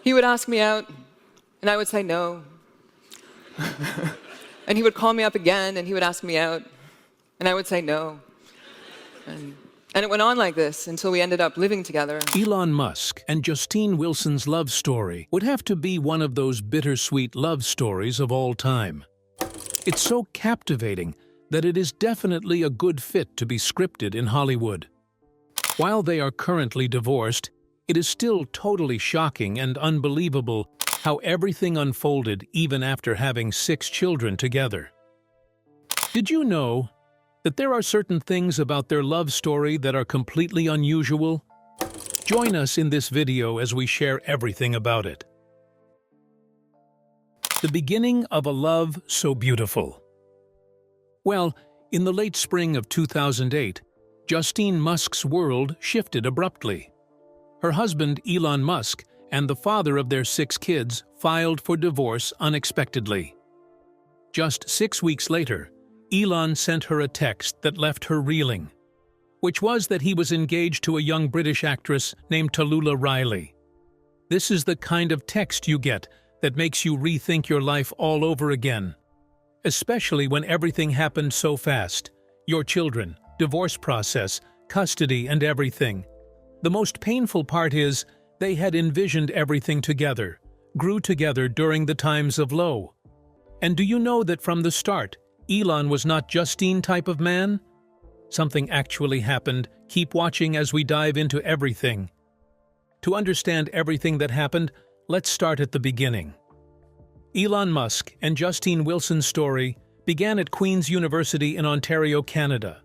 He would ask me out, and I would say no. And he would call me up again, and he would ask me out, and I would say no. And it went on like this until we ended up living together. Elon Musk and Justine Wilson's love story would have to be one of those bittersweet love stories of all time. It's so captivating that it is definitely a good fit to be scripted in Hollywood. While they are currently divorced, it is still totally shocking and unbelievable how everything unfolded even after having 6 children together. Did you know that there are certain things about their love story that are completely unusual? Join us in this video as we share everything about it. The beginning of a love so beautiful. Well, in the late spring of 2008, Justine Musk's world shifted abruptly. Her husband, Elon Musk, and the father of their 6 kids filed for divorce unexpectedly. Just 6 weeks later, Elon sent her a text that left her reeling, which was that he was engaged to a young British actress named Talulah Riley. This is the kind of text you get that makes you rethink your life all over again, especially when everything happened so fast: your children, divorce process, custody, and everything. The most painful part is they had envisioned everything together, grew together during the times of low. And do you know that from the start, Elon was not Justine type of man? Something actually happened. Keep watching as we dive into everything. To understand everything that happened, let's start at the beginning. Elon Musk and Justine Wilson's story began at Queen's University in Ontario, Canada.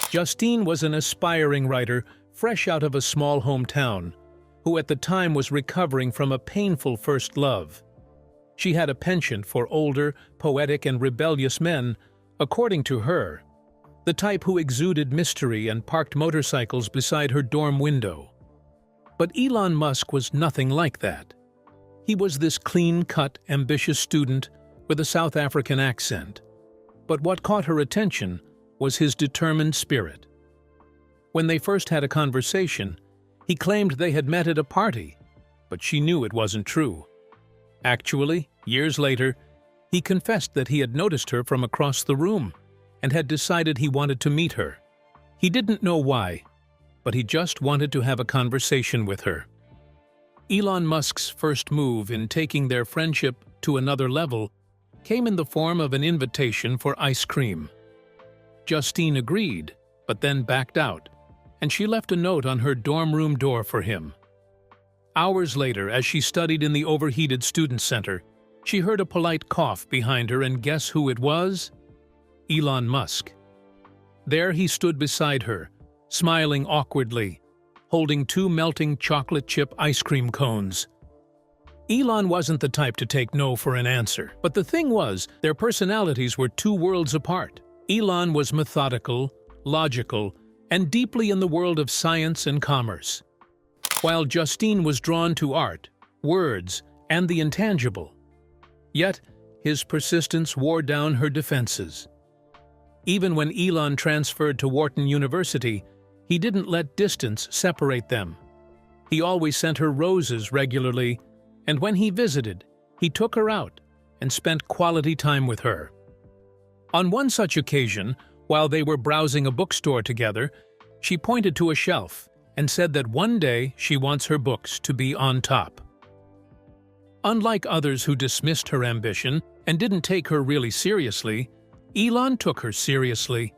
Justine was an aspiring writer fresh out of a small hometown, who at the time was recovering from a painful first love. She had a penchant for older, poetic, and rebellious men, according to her, the type who exuded mystery and parked motorcycles beside her dorm window. But Elon Musk was nothing like that. He was this clean-cut, ambitious student with a South African accent. But what caught her attention was his determined spirit. When they first had a conversation, he claimed they had met at a party, but she knew it wasn't true. Actually, years later, he confessed that he had noticed her from across the room and had decided he wanted to meet her. He didn't know why, but he just wanted to have a conversation with her. Elon Musk's first move in taking their friendship to another level came in the form of an invitation for ice cream. Justine agreed, but then backed out, and she left a note on her dorm room door for him. Hours later, as she studied in the overheated student center, she heard a polite cough behind her, and guess who it was? Elon Musk. There he stood beside her, smiling awkwardly, holding 2 melting chocolate chip ice cream cones. Elon wasn't the type to take no for an answer, but the thing was, their personalities were 2 worlds apart. Elon was methodical, logical, and deeply in the world of science and commerce, while Justine was drawn to art, words, and the intangible. Yet, his persistence wore down her defenses. Even when Elon transferred to Wharton University, he didn't let distance separate them. He always sent her roses regularly, and when he visited, he took her out and spent quality time with her. On one such occasion, while they were browsing a bookstore together, she pointed to a shelf and said that one day she wants her books to be on top. Unlike others who dismissed her ambition and didn't take her really seriously, Elon took her seriously.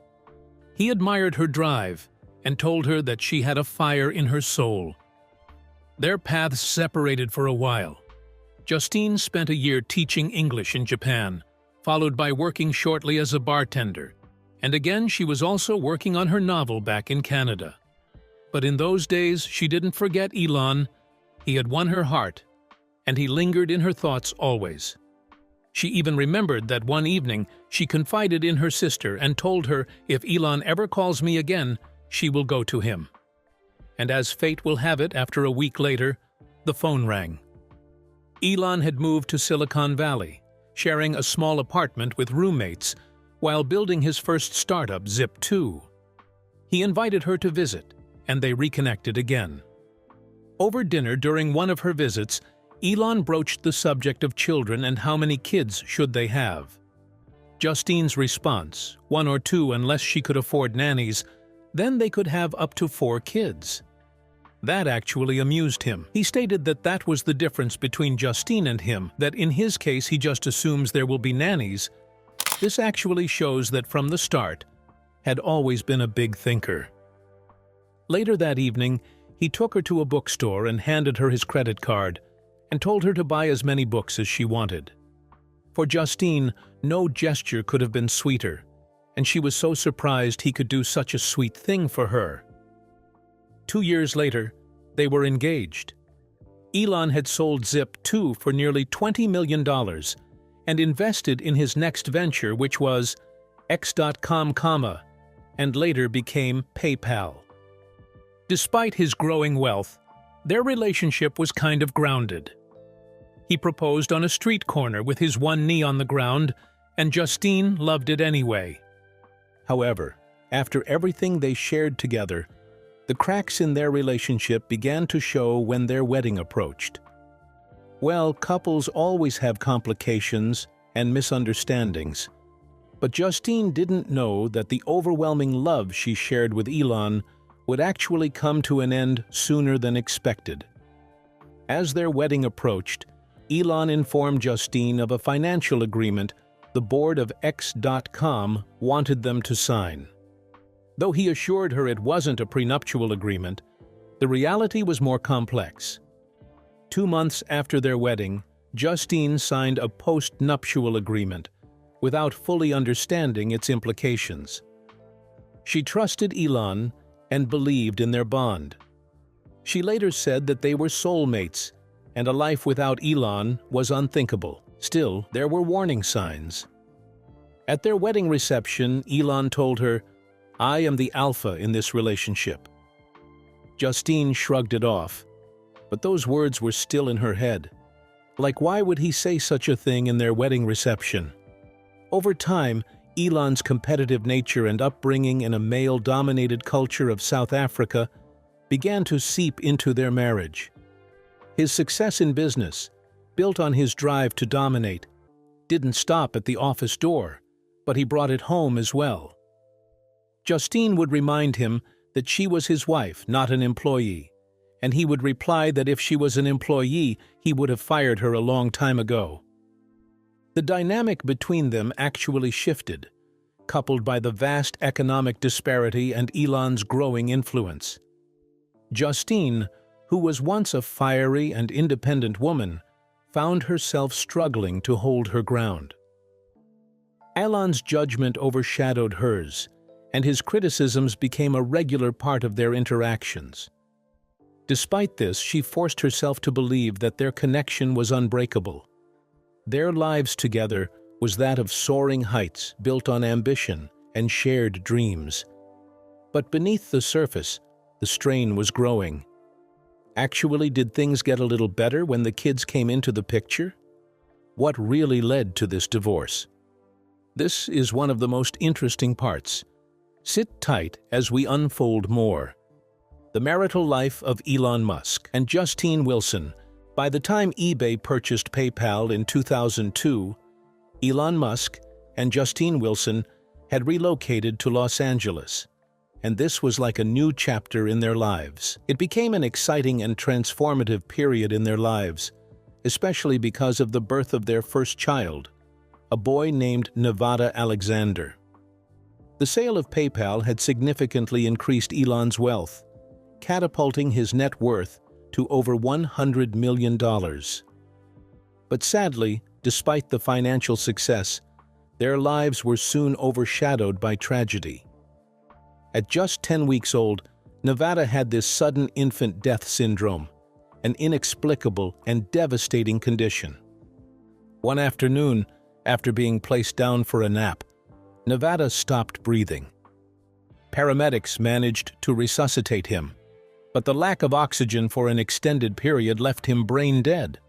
He admired her drive and told her that she had a fire in her soul. Their paths separated for a while. Justine spent a year teaching English in Japan, followed by working shortly as a bartender, and again she was also working on her novel back in Canada. But in those days, she didn't forget Elon. He had won her heart, and he lingered in her thoughts always. She even remembered that one evening she confided in her sister and told her, if Elon ever calls me again, she will go to him. And as fate will have it, after a week later, the phone rang. Elon had moved to Silicon Valley, sharing a small apartment with roommates, while building his first startup, Zip2. He invited her to visit, and they reconnected again. Over dinner during one of her visits, Elon broached the subject of children and how many kids should they have. Justine's response, 1 or 2 unless she could afford nannies, then they could have up to 4 kids. That actually amused him. He stated that that was the difference between Justine and him, that in his case he just assumes there will be nannies. This actually shows that from the start, had always been a big thinker. Later that evening, he took her to a bookstore and handed her his credit card and told her to buy as many books as she wanted. For Justine, no gesture could have been sweeter, and she was so surprised he could do such a sweet thing for her. 2 years later, they were engaged. Elon had sold Zip2 for nearly $20 million and invested in his next venture, which was X.com, and later became PayPal. Despite his growing wealth, their relationship was kind of grounded. He proposed on a street corner with his one knee on the ground, and Justine loved it anyway. However, after everything they shared together, the cracks in their relationship began to show when their wedding approached. Well, couples always have complications and misunderstandings, but Justine didn't know that the overwhelming love she shared with Elon would actually come to an end sooner than expected. As their wedding approached, Elon informed Justine of a financial agreement the board of X.com wanted them to sign. Though he assured her it wasn't a prenuptial agreement, the reality was more complex. 2 months after their wedding, Justine signed a post-nuptial agreement without fully understanding its implications. She trusted Elon and believed in their bond. She later said that they were soulmates, and a life without Elon was unthinkable. Still, there were warning signs. At their wedding reception, Elon told her, "I am the alpha in this relationship." Justine shrugged it off, but those words were still in her head. Like, why would he say such a thing in their wedding reception? Over time, Elon's competitive nature and upbringing in a male-dominated culture of South Africa began to seep into their marriage. His success in business, built on his drive to dominate, didn't stop at the office door, but he brought it home as well. Justine would remind him that she was his wife, not an employee, and he would reply that if she was an employee, he would have fired her a long time ago. The dynamic between them actually shifted, coupled by the vast economic disparity and Elon's growing influence. Justine, who was once a fiery and independent woman, found herself struggling to hold her ground. Elon's judgment overshadowed hers, and his criticisms became a regular part of their interactions. Despite this, she forced herself to believe that their connection was unbreakable. Their lives together was that of soaring heights built on ambition and shared dreams. But beneath the surface, the strain was growing. Actually, did things get a little better when the kids came into the picture? What really led to this divorce? This is one of the most interesting parts. Sit tight as we unfold more. The marital life of Elon Musk and Justine Wilson. By the time eBay purchased PayPal in 2002, Elon Musk and Justine Wilson had relocated to Los Angeles, and this was like a new chapter in their lives. It became an exciting and transformative period in their lives, especially because of the birth of their first child, a boy named Nevada Alexander. The sale of PayPal had significantly increased Elon's wealth, catapulting his net worth to over $100 million. But sadly, despite the financial success, their lives were soon overshadowed by tragedy. At just 10 weeks old, Nevada had this sudden infant death syndrome, an inexplicable and devastating condition. One afternoon, after being placed down for a nap, Nevada stopped breathing. Paramedics managed to resuscitate him, but the lack of oxygen for an extended period left him brain dead.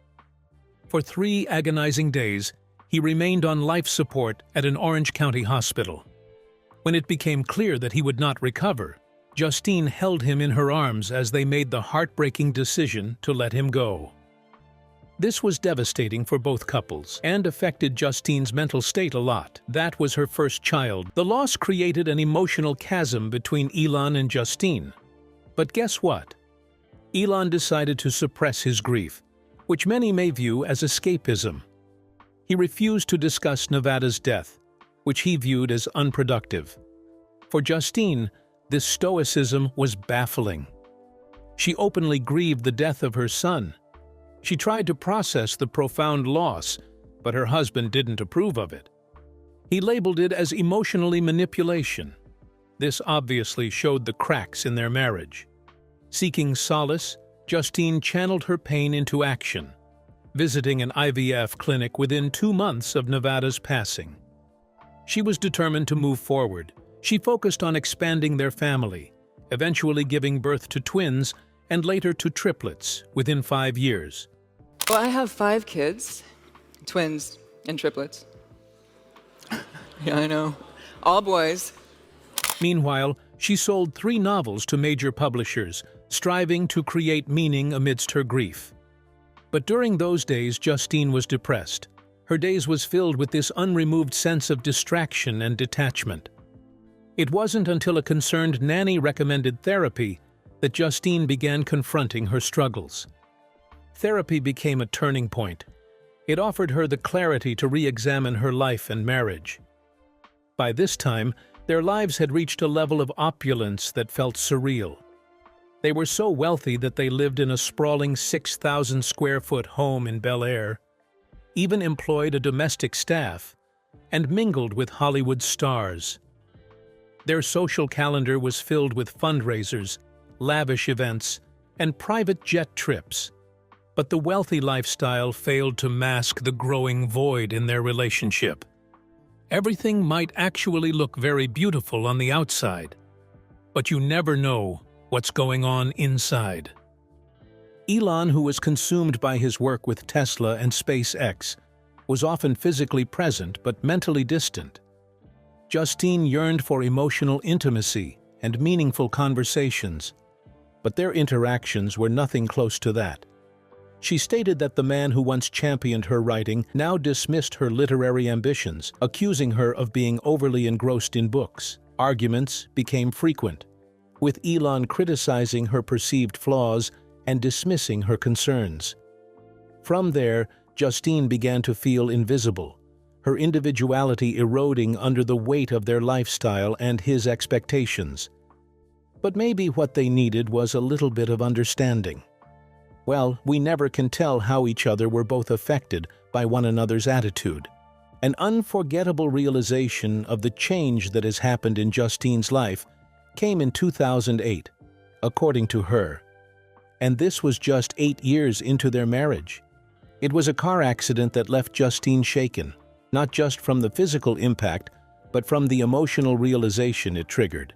For 3 agonizing days, he remained on life support at an Orange County hospital. When it became clear that he would not recover, Justine held him in her arms as they made the heartbreaking decision to let him go. This was devastating for both couples and affected Justine's mental state a lot. That was her first child. The loss created an emotional chasm between Elon and Justine. But guess what? Elon decided to suppress his grief, which many may view as escapism. He refused to discuss Nevada's death, which he viewed as unproductive. For Justine, this stoicism was baffling. She openly grieved the death of her son. She tried to process the profound loss, but her husband didn't approve of it. He labeled it as emotionally manipulation. This obviously showed the cracks in their marriage. Seeking solace, Justine channeled her pain into action, visiting an IVF clinic within 2 months of Nevada's passing. She was determined to move forward. She focused on expanding their family, eventually giving birth to twins and later to triplets within 5 years. Well, I have 5 kids, twins and triplets. Yeah, I know. All boys. Meanwhile, she sold 3 novels to major publishers, striving to create meaning amidst her grief. But during those days, Justine was depressed. Her days was filled with this unremoved sense of distraction and detachment. It wasn't until a concerned nanny recommended therapy that Justine began confronting her struggles. Therapy became a turning point. It offered her the clarity to re-examine her life and marriage. By this time, their lives had reached a level of opulence that felt surreal. They were so wealthy that they lived in a sprawling 6,000-square-foot home in Bel Air, even employed a domestic staff, and mingled with Hollywood stars. Their social calendar was filled with fundraisers, lavish events, and private jet trips. But the wealthy lifestyle failed to mask the growing void in their relationship. Everything might actually look very beautiful on the outside, but you never know what's going on inside. Elon, who was consumed by his work with Tesla and SpaceX, was often physically present but mentally distant. Justine yearned for emotional intimacy and meaningful conversations, but their interactions were nothing close to that. She stated that the man who once championed her writing now dismissed her literary ambitions, accusing her of being overly engrossed in books. Arguments became frequent, with Elon criticizing her perceived flaws and dismissing her concerns. From there, Justine began to feel invisible, her individuality eroding under the weight of their lifestyle and his expectations. But maybe what they needed was a little bit of understanding. Well, we never can tell how each other were both affected by one another's attitude. An unforgettable realization of the change that has happened in Justine's life came in 2008, according to her. And this was just 8 years into their marriage. It was a car accident that left Justine shaken, not just from the physical impact, but from the emotional realization it triggered.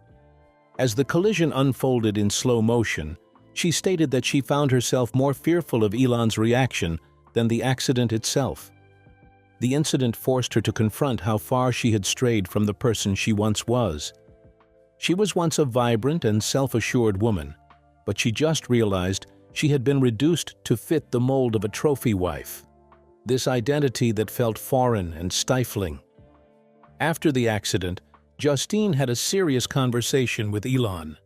As the collision unfolded in slow motion, she stated that she found herself more fearful of Elon's reaction than the accident itself. The incident forced her to confront how far she had strayed from the person she once was. She was once a vibrant and self-assured woman, but she just realized she had been reduced to fit the mold of a trophy wife. This identity that felt foreign and stifling. After the accident, Justine had a serious conversation with Elon.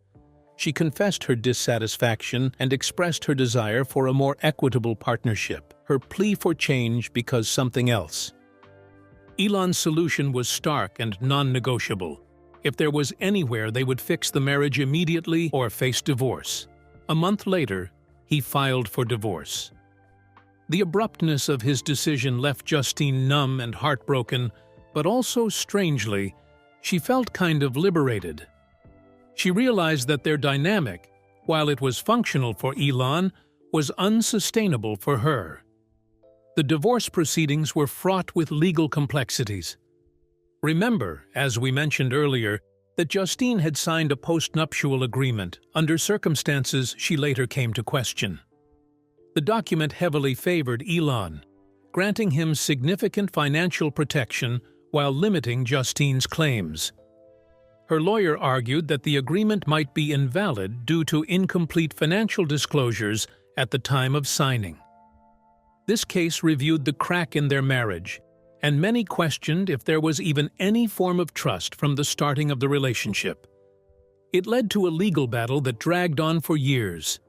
She confessed her dissatisfaction and expressed her desire for a more equitable partnership, her plea for change because something else. Elon's solution was stark and non-negotiable. If there was anywhere they would fix the marriage immediately or face divorce. A month later, he filed for divorce. The abruptness of his decision left Justine numb and heartbroken, but also, strangely, she felt kind of liberated. She realized that their dynamic, while it was functional for Elon, was unsustainable for her. The divorce proceedings were fraught with legal complexities. Remember, as we mentioned earlier, that Justine had signed a postnuptial agreement under circumstances she later came to question. The document heavily favored Elon, granting him significant financial protection while limiting Justine's claims. Her lawyer argued that the agreement might be invalid due to incomplete financial disclosures at the time of signing. This case reviewed the crack in their marriage, and many questioned if there was even any form of trust from the starting of the relationship. It led to a legal battle that dragged on for years.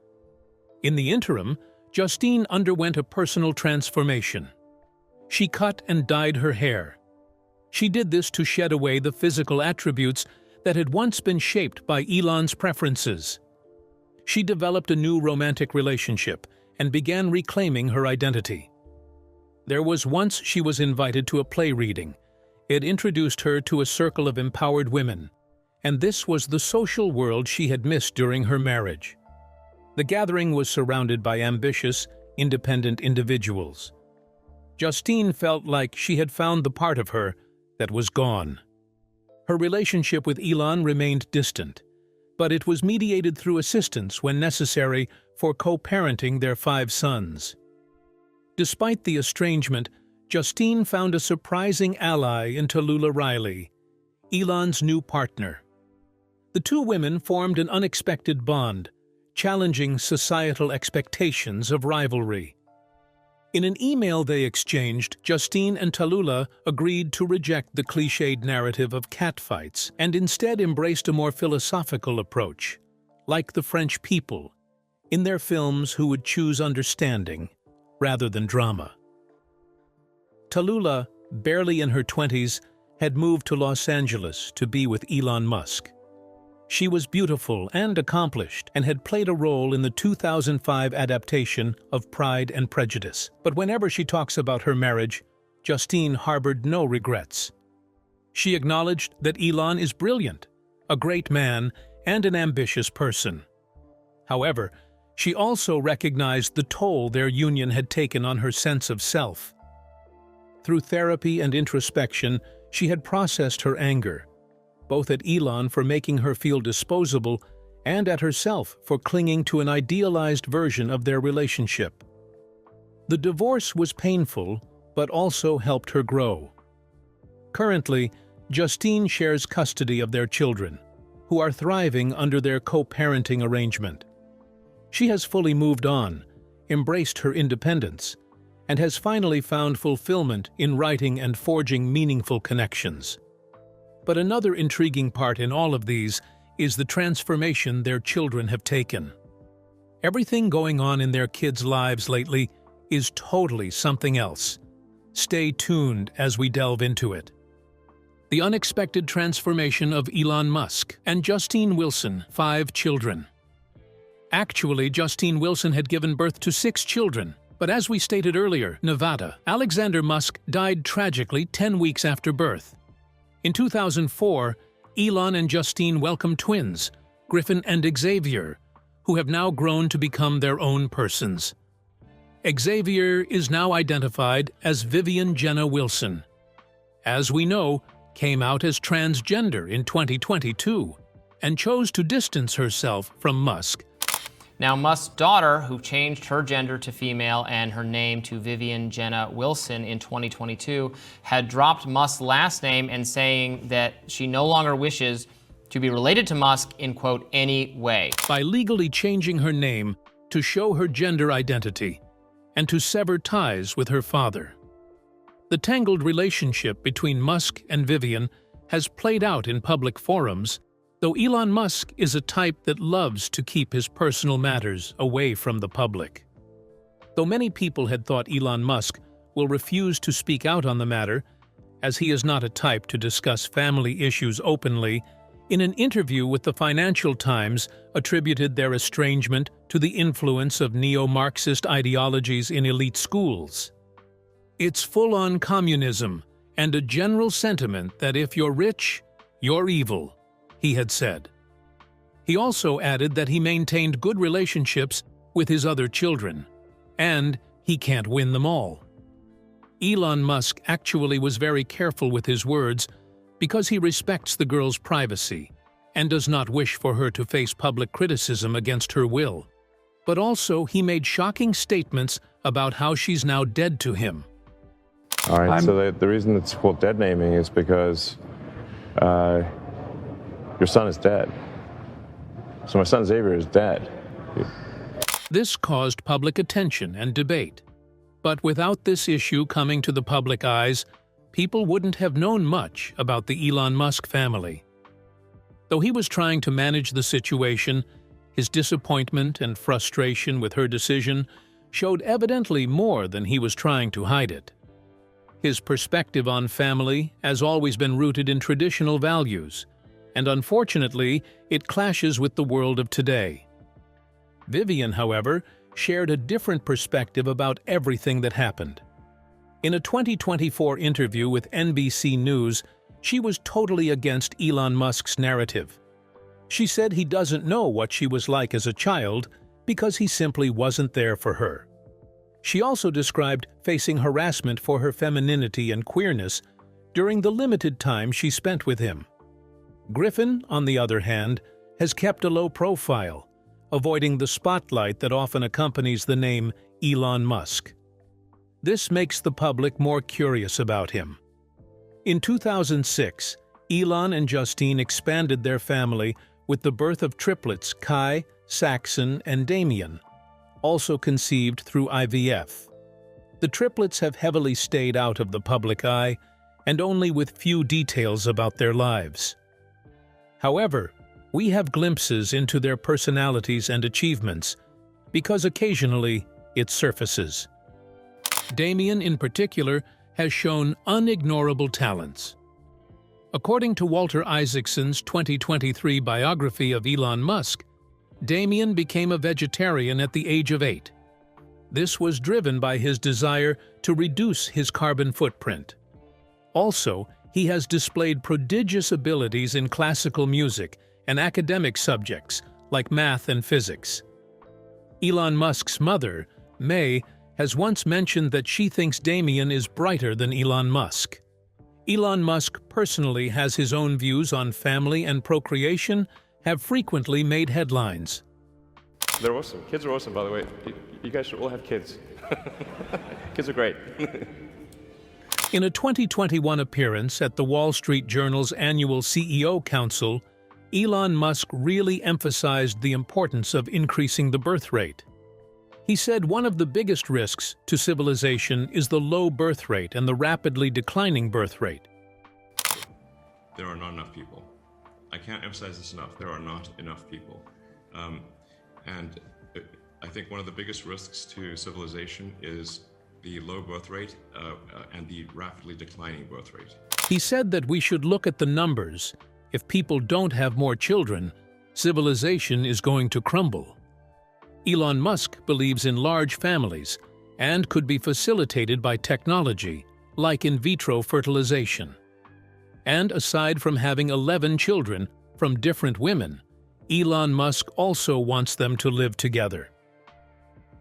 In the interim, Justine underwent a personal transformation. She cut and dyed her hair. She did this to shed away the physical attributes that had once been shaped by Elon's preferences. She developed a new romantic relationship and began reclaiming her identity. There was once she was invited to a play reading. It introduced her to a circle of empowered women, and this was the social world she had missed during her marriage. The gathering was surrounded by ambitious, independent individuals. Justine felt like she had found the part of her that was gone. Her relationship with Elon remained distant, but it was mediated through assistance when necessary for co-parenting their 5 sons. Despite the estrangement, Justine found a surprising ally in Tallulah Riley, Elon's new partner. The two women formed an unexpected bond, challenging societal expectations of rivalry. In an email they exchanged, Justine and Tallulah agreed to reject the cliched narrative of catfights and instead embraced a more philosophical approach, like the French people, in their films who would choose understanding rather than drama. Tallulah, barely in her 20s, had moved to Los Angeles to be with Elon Musk. She was beautiful and accomplished and had played a role in the 2005 adaptation of Pride and Prejudice. But whenever she talks about her marriage, Justine harbored no regrets. She acknowledged that Elon is brilliant, a great man, and an ambitious person. However, she also recognized the toll their union had taken on her sense of self. Through therapy and introspection, she had processed her anger, both at Elon for making her feel disposable and at herself for clinging to an idealized version of their relationship. The divorce was painful, but also helped her grow. Currently, Justine shares custody of their children, who are thriving under their co-parenting arrangement. She has fully moved on, embraced her independence, and has finally found fulfillment in writing and forging meaningful connections. But another intriguing part in all of these is the transformation their children have taken. Everything going on in their kids' lives lately is totally something else. Stay tuned as we delve into it. The unexpected transformation of Elon Musk and Justine Wilson, 5 children. Actually, Justine Wilson had given birth to 6 children, but as we stated earlier, Nevada, Alexander Musk died tragically 10 weeks after birth. In 2004, Elon and Justine welcomed twins, Griffin and Xavier, who have now grown to become their own persons. Xavier is now identified as Vivian Jenna Wilson. As we know, came out as transgender in 2022 and chose to distance herself from Musk. Now, Musk's daughter, who changed her gender to female and her name to Vivian Jenna Wilson in 2022, had dropped Musk's last name and saying that she no longer wishes to be related to Musk in, quote, any way. By legally changing her name to show her gender identity and to sever ties with her father. The tangled relationship between Musk and Vivian has played out in public forums, though Elon Musk is a type that loves to keep his personal matters away from the public. Though many people had thought Elon Musk will refuse to speak out on the matter, as he is not a type to discuss family issues openly, in an interview with the Financial Times attributed their estrangement to the influence of neo-Marxist ideologies in elite schools. It's full-on communism and a general sentiment that if you're rich, you're evil, he had said. He also added that he maintained good relationships with his other children, and he can't win them all. Elon Musk actually was very careful with his words because he respects the girl's privacy and does not wish for her to face public criticism against her will. But also, he made shocking statements about how she's now dead to him. All right, so the reason it's called dead naming is because your son is dead. So my son Xavier is dead. This caused public attention and debate. But without this issue coming to the public eyes, people wouldn't have known much about the Elon Musk family. Though he was trying to manage the situation, his disappointment and frustration with her decision showed evidently more than he was trying to hide it. His perspective on family has always been rooted in traditional values, and unfortunately, it clashes with the world of today. Vivian, however, shared a different perspective about everything that happened. In a 2024 interview with NBC News, she was totally against Elon Musk's narrative. She said he doesn't know what she was like as a child because he simply wasn't there for her. She also described facing harassment for her femininity and queerness during the limited time she spent with him. Griffin, on the other hand, has kept a low profile, avoiding the spotlight that often accompanies the name Elon Musk. This makes the public more curious about him. In 2006, Elon and Justine expanded their family with the birth of triplets Kai, Saxon, and Damien, also conceived through IVF. The triplets have heavily stayed out of the public eye, and only with few details about their lives. However, we have glimpses into their personalities and achievements, because occasionally it surfaces. Damien, in particular, has shown unignorable talents. According to Walter Isaacson's 2023 biography of Elon Musk, Damien became a vegetarian at the age of 8. This was driven by his desire to reduce his carbon footprint. Also, he has displayed prodigious abilities in classical music and academic subjects like math and physics. Elon Musk's mother, May, has once mentioned that she thinks Damien is brighter than Elon Musk. Elon Musk personally has his own views on family and procreation have frequently made headlines. They're awesome. Kids are awesome, by the way. You guys should all have kids. Kids are great. In a 2021 appearance at the Wall Street Journal's annual CEO Council, Elon Musk really emphasized the importance of increasing the birth rate. He said one of the biggest risks to civilization is the low birth rate and the rapidly declining birth rate. There are not enough people. I can't emphasize this enough. There are not enough people. And I think one of the biggest risks to civilization is the low birth rate and the rapidly declining birth rate. He said that we should look at the numbers. If people don't have more children, civilization is going to crumble. Elon Musk believes in large families and could be facilitated by technology, like in vitro fertilization. And aside from having 11 children from different women, Elon Musk also wants them to live together.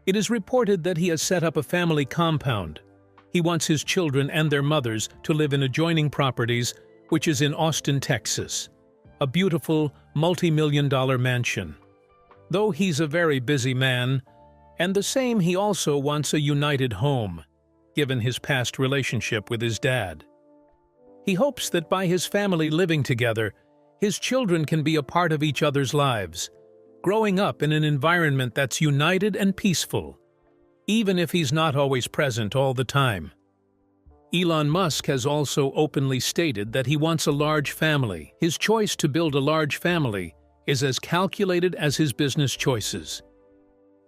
It is reported that he has set up a family compound. He wants his children and their mothers to live in adjoining properties, which is in Austin, Texas, a beautiful multi-million-dollar mansion. Though he's a very busy man, and the same, he also wants a united home, given his past relationship with his dad. He hopes that by his family living together, his children can be a part of each other's lives, growing up in an environment that's united and peaceful, even if he's not always present all the time. Elon Musk has also openly stated that he wants a large family. His choice to build a large family is as calculated as his business choices.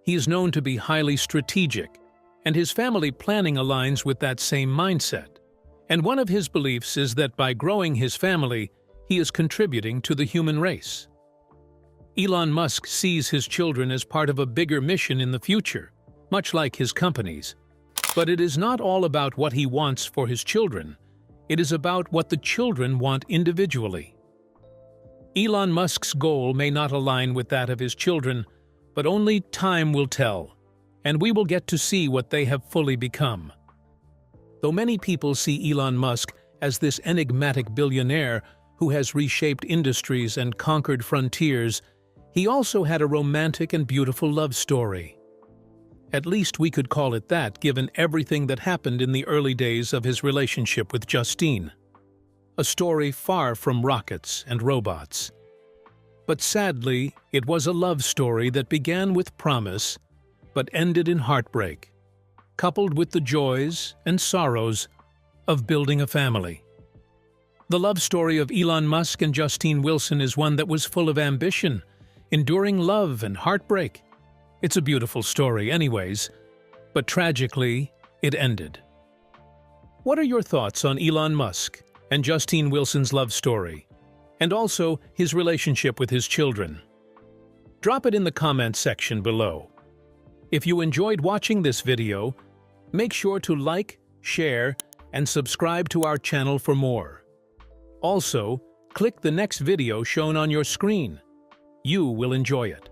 He is known to be highly strategic, and his family planning aligns with that same mindset. And one of his beliefs is that by growing his family, he is contributing to the human race. Elon Musk sees his children as part of a bigger mission in the future, much like his companies. But it is not all about what he wants for his children. It is about what the children want individually. Elon Musk's goal may not align with that of his children, but only time will tell, and we will get to see what they have fully become. Though many people see Elon Musk as this enigmatic billionaire who has reshaped industries and conquered frontiers, he also had a romantic and beautiful love story. At least we could call it that, given everything that happened in the early days of his relationship with Justine. A story far from rockets and robots. But sadly, it was a love story that began with promise, but ended in heartbreak. coupled with the joys and sorrows of building a family. The love story of Elon Musk and Justine Wilson is one that was full of ambition, enduring love and heartbreak. It's a beautiful story anyways, but tragically, it ended. What are your thoughts on Elon Musk and Justine Wilson's love story, and also his relationship with his children? Drop it in the comments section below. If you enjoyed watching this video, make sure to like, share, and subscribe to our channel for more. Also, click the next video shown on your screen. You will enjoy it.